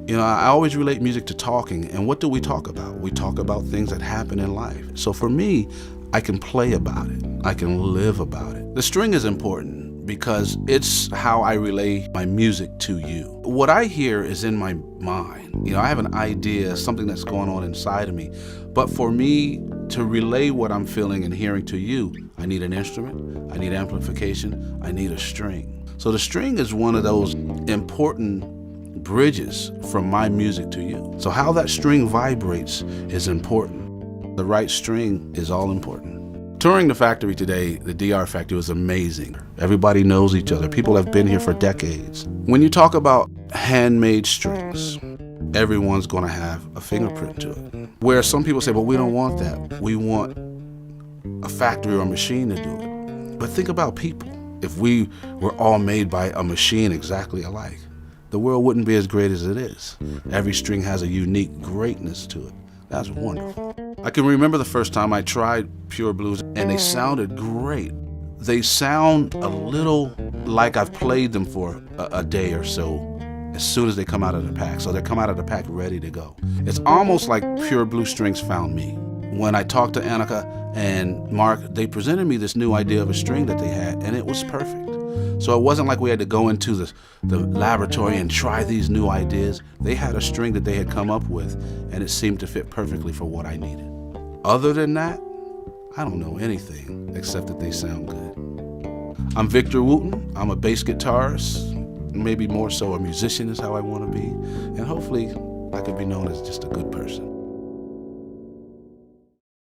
I always relate music to talking, and what do we talk about? We talk about things that happen in life. So for me, I can play about it. I can live about it. The string is important because it's how I relay my music to you. What I hear is in my mind. I have an idea, something that's going on inside of me. But for me to relay what I'm feeling and hearing to you, I need an instrument, I need amplification, I need a string. So the string is one of those important bridges from my music to you. So how that string vibrates is important. The right string is all important. Touring the factory today, the DR factory, was amazing. Everybody knows each other. People have been here for decades. When you talk about handmade strings, everyone's gonna have a fingerprint to it. Where some people say, well, we don't want that. We want a factory or a machine to do it. But think about people. If we were all made by a machine exactly alike, the world wouldn't be as great as it is. Every string has a unique greatness to it. That's wonderful. I can remember the first time I tried pure blues, and they sounded great. They sound a little like I've played them for a day or so as soon as they come out of the pack. So they come out of the pack ready to go. It's almost like pure blue strings found me. When I talked to Annika and Mark, they presented me this new idea of a string that they had, and it was perfect. So it wasn't like we had to go into the laboratory and try these new ideas. They had a string that they had come up with, and it seemed to fit perfectly for what I needed. Other than that, I don't know anything except that they sound good. I'm Victor Wooten. I'm a bass guitarist, maybe more so a musician is how I want to be, and hopefully I could be known as just a good person.